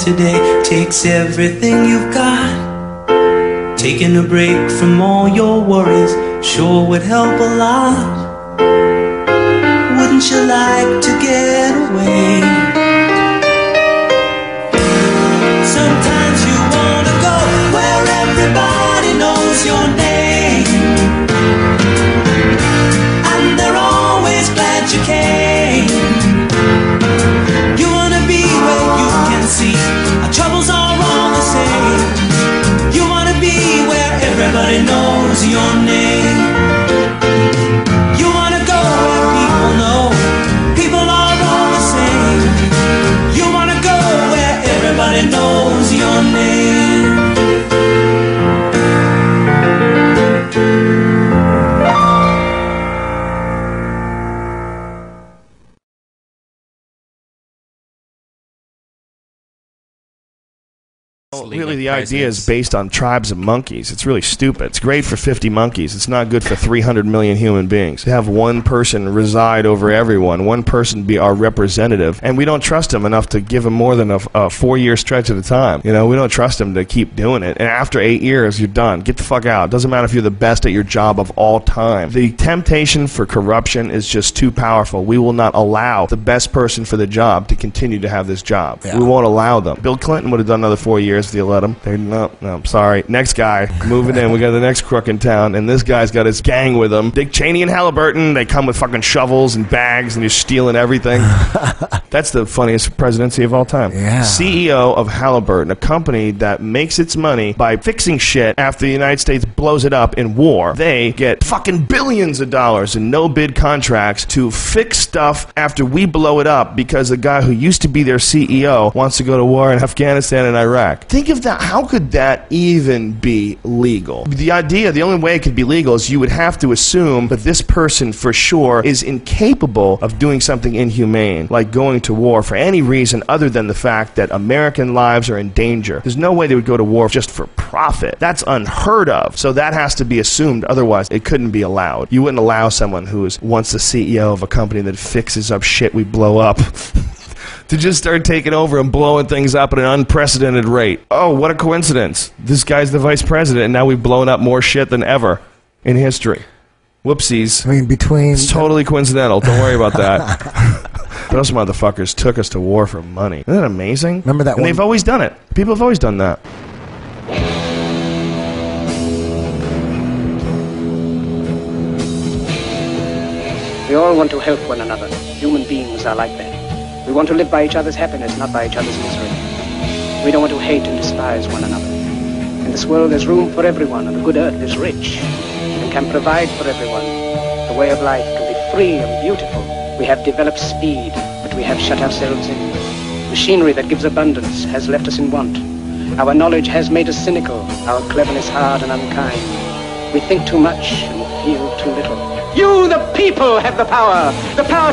today takes everything you've got. Taking a break from all your worries sure would help a lot. Wouldn't you like to get away? Sometimes you wanna go where everybody knows your name, and they're always glad you came. You wanna be where you can see our troubles are all the same. You wanna be where everybody knows your name. You wanna go where people know people are all the same. You wanna go where everybody knows your name. Really, the idea is based on tribes of monkeys. It's really stupid. It's great for 50 monkeys. It's not good for 300 million human beings. To have one person reside over everyone, one person be our representative, and we don't trust him enough to give him more than a 4-year stretch at a time. You know, we don't trust him to keep doing it. And after 8 years, you're done. Get the fuck out. It doesn't matter if you're the best at your job of all time. The temptation for corruption is just too powerful. We will not allow the best person for the job to continue to have this job. Yeah. We won't allow them. Bill Clinton would have done another 4 years if you let him. No, I'm sorry. Next guy, moving in. We got the next crook in town, and this guy's got his gang with him. Dick Cheney and Halliburton, they come with fucking shovels and bags, and you're stealing everything. That's the funniest presidency of all time. Yeah. CEO of Halliburton, a company that makes its money by fixing shit after the United States blows it up in war. They get fucking billions of dollars in no-bid contracts to fix stuff after we blow it up because the guy who used to be their CEO wants to go to war in Afghanistan and Iraq. Think of that. How could that even be legal? The idea, the only way it could be legal is you would have to assume that this person for sure is incapable of doing something inhumane, like going to war for any reason other than the fact that American lives are in danger. There's no way they would go to war just for profit. That's unheard of. So that has to be assumed, otherwise it couldn't be allowed. You wouldn't allow someone who is once the CEO of a company that fixes up shit we blow up to just start taking over and blowing things up at an unprecedented rate. Oh, what a coincidence. This guy's the vice president, and now we've blown up more shit than ever in history. Whoopsies. I mean, between... It's totally coincidental. Don't worry about that. Those motherfuckers took us to war for money. Isn't that amazing? Remember that and one? They've always done it. People have always done that. We all want to help one another. Human beings are like that. We want to live by each other's happiness, not by each other's misery. We don't want to hate and despise one another. In this world there's room for everyone, and the good earth is rich and can provide for everyone. The way of life can be free and beautiful. We have developed speed, but we have shut ourselves in. Machinery that gives abundance has left us in want. Our knowledge has made us cynical, our cleverness hard and unkind. We think too much and feel too little. You, the people, have the power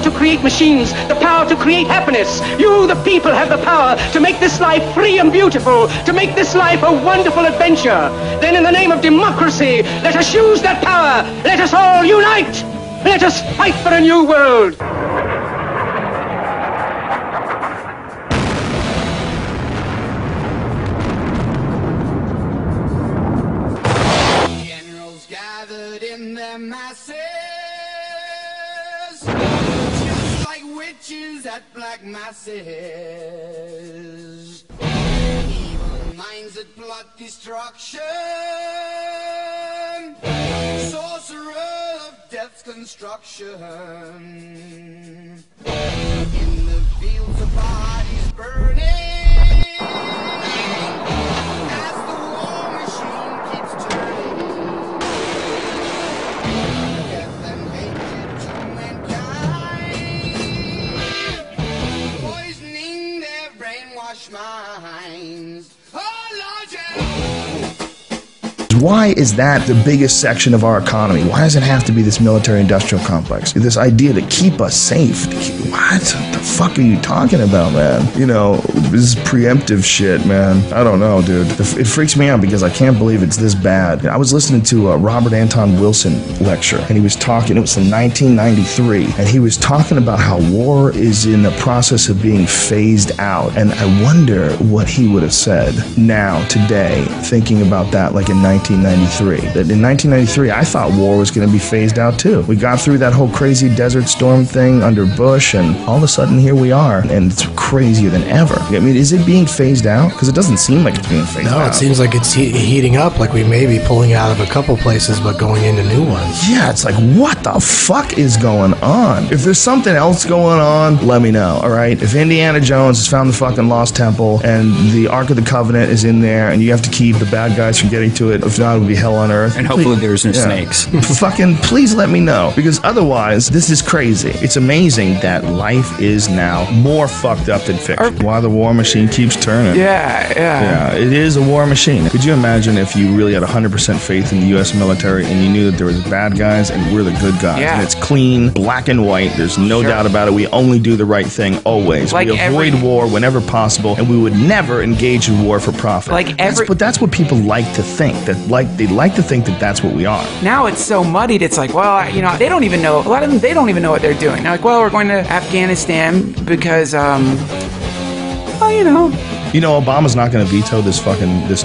to create machines, the power to create happiness. You, the people, have the power to make this life free and beautiful, to make this life a wonderful adventure. Then in the name of democracy, let us use that power. Let us all unite. Let us fight for a new world. Generals gathered in their masses, like witches at black masses, evil minds that plot destruction, sorcerer of death's construction. In the fields of bodies burning, as the war machine keeps turning, death and hatred to mankind, poisoning their brainwashed minds. Oh, Lord, yeah. Why is that the biggest section of our economy? Why does it have to be this military-industrial complex? This idea to keep us safe. What the fuck are you talking about, man? You know, is preemptive shit, man. I don't know, dude. It freaks me out because I can't believe it's this bad. I was listening to a Robert Anton Wilson lecture, and he was talking, it was in 1993, and he was talking about how war is in the process of being phased out. And I wonder what he would have said now, today, thinking about that like in 1993. That in 1993, I thought war was going to be phased out too. We got through that whole crazy Desert Storm thing under Bush, and all of a sudden here we are, and it's crazier than ever. I mean, is it being phased out? Because it doesn't seem like it's being phased out. No, it seems like it's heating up, like we may be pulling out of a couple places, but going into new ones. Yeah, it's like, what the fuck is going on? If there's something else going on, let me know, all right? If Indiana Jones has found the fucking lost temple, and the Ark of the Covenant is in there, and you have to keep the bad guys from getting to it, if not, it would be hell on earth. And hopefully there's no snakes. Fucking please let me know, because otherwise, this is crazy. It's amazing that life is now more fucked up than fiction. Why the war machine keeps turning. Yeah, it is a war machine. Could you imagine if you really had 100% faith in the U.S. military and you knew that there was bad guys and we're the good guys? Yeah. And it's clean, black and white. There's no doubt about it. We only do the right thing always. Like we avoid war whenever possible, and we would never engage in war for profit. But that's what people like to think. They like to think that that's what we are. Now it's so muddied. It's like, well, they don't even know. A lot of them, they don't even know what they're doing. They're like, well, we're going to Afghanistan because, Obama's not going to veto this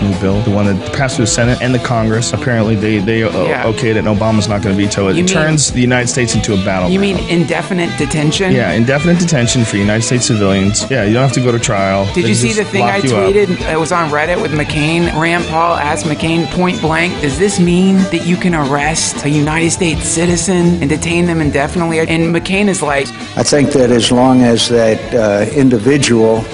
new bill, the one that passed through the Senate and the Congress. Apparently, they okayed it, and Obama's not going to veto it. It turns the United States into a battleground. You mean indefinite detention? Yeah, indefinite detention for United States civilians. Yeah, you don't have to go to trial. Did you see the thing I tweeted? It was on Reddit with McCain. Rand Paul asked McCain point blank, does this mean that you can arrest a United States citizen and detain them indefinitely? And McCain is like, I think that as long as that individual,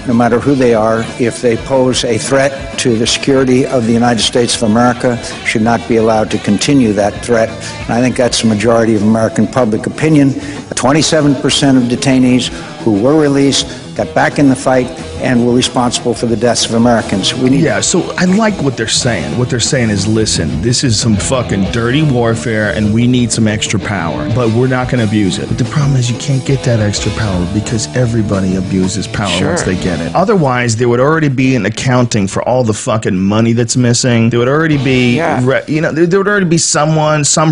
no matter who they are, if they pose a threat to the security of the United States of America, should not be allowed to continue that threat. And I think that's the majority of American public opinion. 27% of detainees who were released got back in the fight and were responsible for the deaths of Americans. So I like what they're saying. What they're saying is, listen, this is some fucking dirty warfare and we need some extra power, but we're not going to abuse it. But the problem is you can't get that extra power because everybody abuses power once they get it. Otherwise, there would already be an accounting for all the fucking money that's missing. There would already be, there would already be some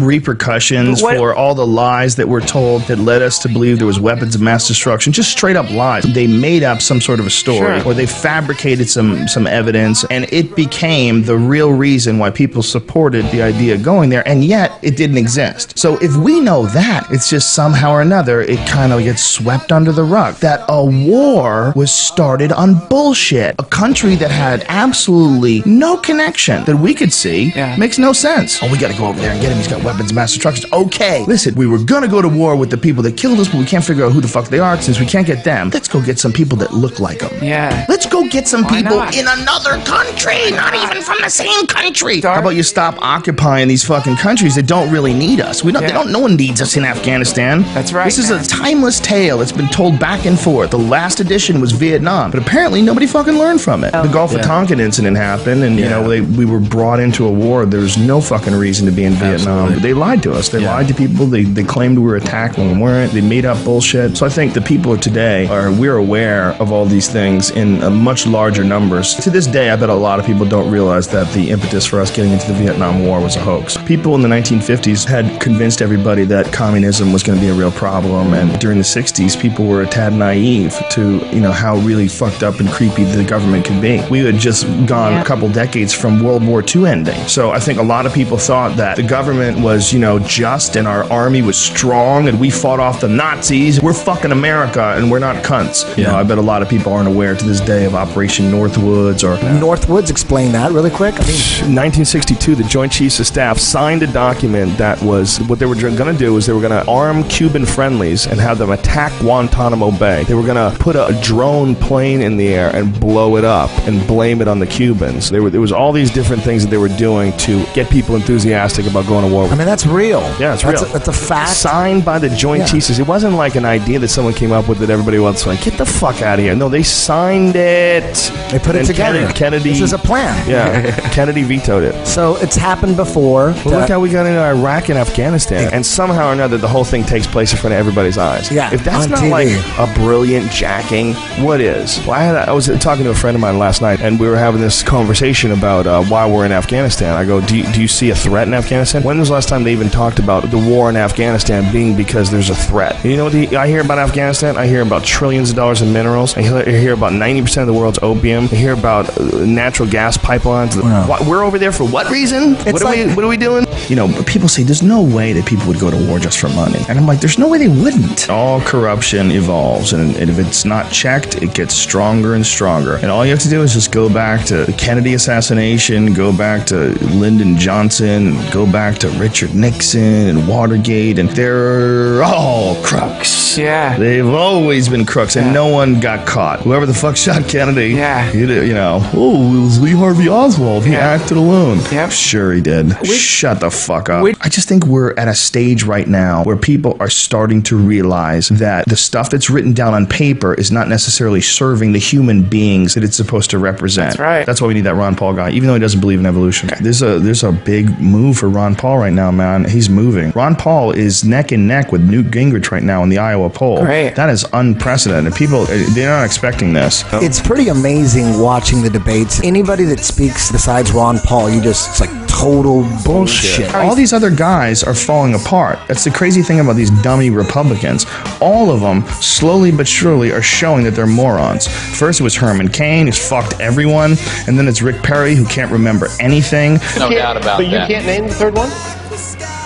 repercussions for all the lies that were told that led us to believe there was weapons of mass destruction. Just straight up lies. They made up some sort of a story. Or they fabricated some evidence, and it became the real reason why people supported the idea of going there, and yet it didn't exist. So if we know that, it's just somehow or another, it kind of gets swept under the rug. That a war was started on bullshit. A country that had absolutely no connection that we could see makes no sense. Oh, we gotta go over there and get him. He's got weapons of mass destruction. Okay, listen, we were gonna go to war with the people that killed us, but we can't figure out who the fuck they are. Since we can't get them, let's go get some people that look like them. Yeah. Let's go get some people in another country, not even from the same country. How about you stop occupying these fucking countries that don't really need us? No one needs us in Afghanistan. That's right. This is a timeless tale. It's been told back and forth. The last edition was Vietnam, but apparently nobody fucking learned from it. The Gulf of Tonkin incident happened, and we were brought into a war. There was no fucking reason to be in Vietnam. They lied to us. They lied to people. They claimed we were attacked when we weren't. They made up bullshit. So I think the people of today we're aware of all these things in much larger numbers. To this day, I bet a lot of people don't realize that the impetus for us getting into the Vietnam War was a hoax. People in the 1950s had convinced everybody that communism was going to be a real problem, and during the 60s, people were a tad naive to, how really fucked up and creepy the government could be. We had just gone a couple decades from World War II ending. So I think a lot of people thought that the government was, just, and our army was strong, and we fought off the Nazis. We're fucking America, and we're not cunts. I bet a lot of people aren't aware to this day of Operation Northwoods or Northwoods. Explain that really quick. 1962, the Joint Chiefs of Staff signed a document that was what they were going to do is they were going to arm Cuban friendlies and have them attack Guantanamo Bay. They were going to put a drone plane in the air and blow it up and blame it on the Cubans. There was all these different things that they were doing to get people enthusiastic about going to war. I mean, that's real. Yeah, it's real. That's a fact. Signed by the Joint Chiefs. It wasn't like an idea that someone came up with that everybody else was like, get the fuck out of here. No, they signed it. They put it together. Kennedy. This is a plan. Yeah, Kennedy vetoed it. So it's happened before. Well, look how we got into Iraq and Afghanistan, and somehow or another, the whole thing takes place in front of everybody's eyes. Yeah, if that's on not TV. like a brilliant jacking, what is? Well, I was talking to a friend of mine last night, and we were having this conversation about why we're in Afghanistan. I go, do you see a threat in Afghanistan? When was the last time they even talked about the war in Afghanistan being because there's a threat? You know what I hear about Afghanistan? I hear about trillions of dollars in minerals. I hear about 90% of the world's opium. I hear about natural gas pipelines. Wow. We're over there for what reason? What are we doing? You know, people say there's no way that people would go to war just for money. And I'm like, there's no way they wouldn't. All corruption evolves, and if it's not checked, it gets stronger and stronger. And all you have to do is just go back to the Kennedy assassination, go back to Lyndon Johnson, go back to Richard Nixon and Watergate, and they're all crooks. Yeah. They've always been crooks, and no one got caught. Whoever the fuck shot Kennedy, you know, it was Lee Harvey Oswald. He acted alone. Yep. Sure he did. Shut the fuck up. I just think we're at a stage right now where people are starting to realize that the stuff that's written down on paper is not necessarily serving the human beings that it's supposed to represent. That's right. That's why we need that Ron Paul guy, even though he doesn't believe in evolution. There's a big move for Ron Paul right now, man. He's moving. Ron Paul is neck and neck with Newt Gingrich right now in the Iowa poll. Great. That is unprecedented. People, they're not expecting this. It's pretty amazing watching the debates. Anybody that speaks besides Ron Paul, it's like total bullshit. All these other guys are falling apart. That's the crazy thing about these dummy Republicans. All of them, slowly but surely, are showing that they're morons. First it was Herman Cain, who's fucked everyone, and then it's Rick Perry, who can't remember anything. No doubt about that. But you can't name the third one?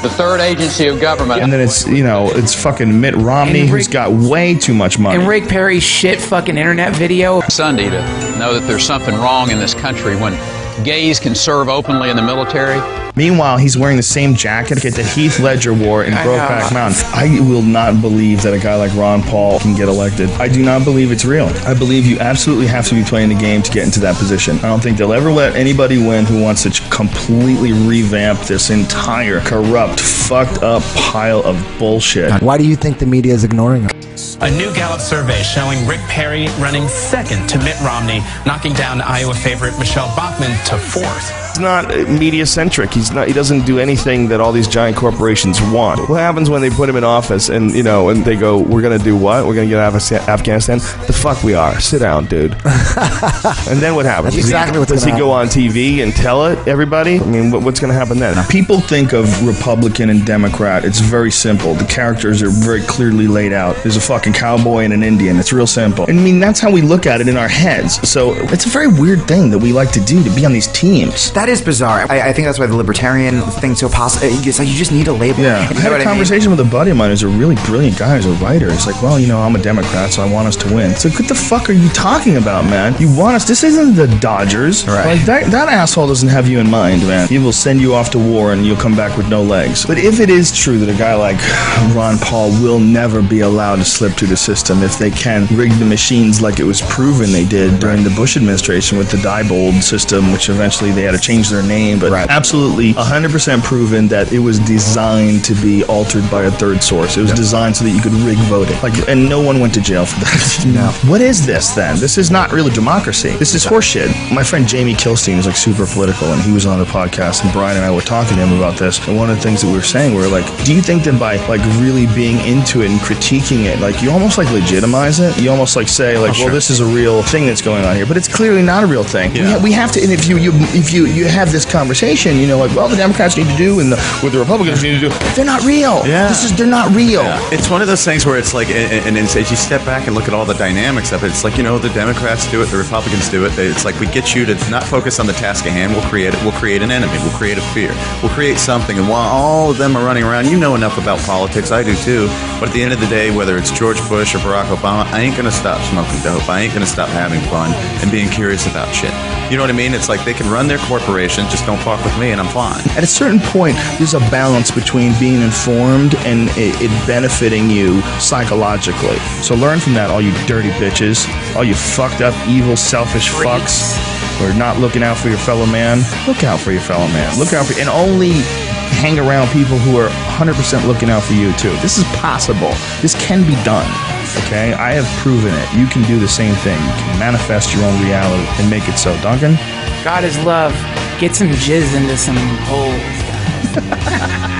The third agency of government. And then it's fucking Mitt Romney, who's got way too much money. And Rick Perry's shit fucking internet video. Sunday to know that there's something wrong in this country when gays can serve openly in the military. Meanwhile, he's wearing the same jacket that Heath Ledger wore in Brokeback Mountain. I will not believe that a guy like Ron Paul can get elected. I do not believe it's real. I believe you absolutely have to be playing the game to get into that position. I don't think they'll ever let anybody win who wants to completely revamp this entire corrupt, fucked up pile of bullshit. Why do you think the media is ignoring him? A new Gallup survey showing Rick Perry running second to Mitt Romney, knocking down Iowa favorite Michelle Bachmann to fourth. He's not media-centric. He doesn't do anything that all these giant corporations want. What happens when they put him in office and they go, we're going to do what? We're going to get out of Afghanistan? The fuck we are. Sit down, dude. And then what happens? That's exactly what's Does he go on TV and tell it, everybody? I mean, what's going to happen then? People think of Republican and Democrat. It's very simple. The characters are very clearly laid out. There's a fucking cowboy and an Indian. It's real simple. And I mean, that's how we look at it in our heads. So it's a very weird thing that we like to do, to be on these teams. That is bizarre. I think that's why the libertarian thing's so possible. It's like you just need a label. Yeah. I had a conversation with a buddy of mine who's a really brilliant guy, who's a writer. It's like, well, I'm a Democrat, so I want us to win. So what the fuck are you talking about, man? You want us? This isn't the Dodgers. Right. Like, that asshole doesn't have you in mind, man. He will send you off to war and you'll come back with no legs. But if it is true that a guy like Ron Paul will never be allowed to slip through the system, if they can rig the machines like it was proven they did during the Bush administration with the Diebold system, which eventually they had to change their name, but absolutely 100% proven that it was designed to be altered by a third source. It was designed so that you could rig voting. And no one went to jail for that. No. What is this then? This is not really democracy. This is horseshit. My friend Jamie Kilstein is super political, and he was on the podcast, and Brian and I were talking to him about this. And one of the things that we were saying, we were like, do you think that by really being into it and critiquing it, you almost legitimize it? You almost say well, this is a real thing that's going on here, but it's clearly not a real thing. Yeah. We have to. And if you have this conversation, well, the Democrats need to do and what the Republicans need to do. They're not real. Yeah. They're not real. Yeah. It's one of those things where it's like, and as you step back and look at all the dynamics of it, it's like, the Democrats do it, the Republicans do it. It's like we get you to not focus on the task at hand. We'll create an enemy. We'll create a fear. We'll create something. And while all of them are running around, you know enough about politics. I do too. But at the end of the day, whether it's George Bush or Barack Obama, I ain't going to stop smoking dope. I ain't going to stop having fun and being curious about shit. You know what I mean? It's like they can run their corporation, just don't fuck with me and I'm fine. At a certain point, there's a balance between being informed and it benefiting you psychologically. So learn from that, all you dirty bitches, all you fucked up, evil, selfish fucks who are not looking out for your fellow man. Look out for your fellow man. Look out for, and only hang around people who are 100% looking out for you too. This is possible. This can be done. Okay? I have proven it. You can do the same thing. You can manifest your own reality and make it so. Duncan? God is love. Get some jizz into some holes.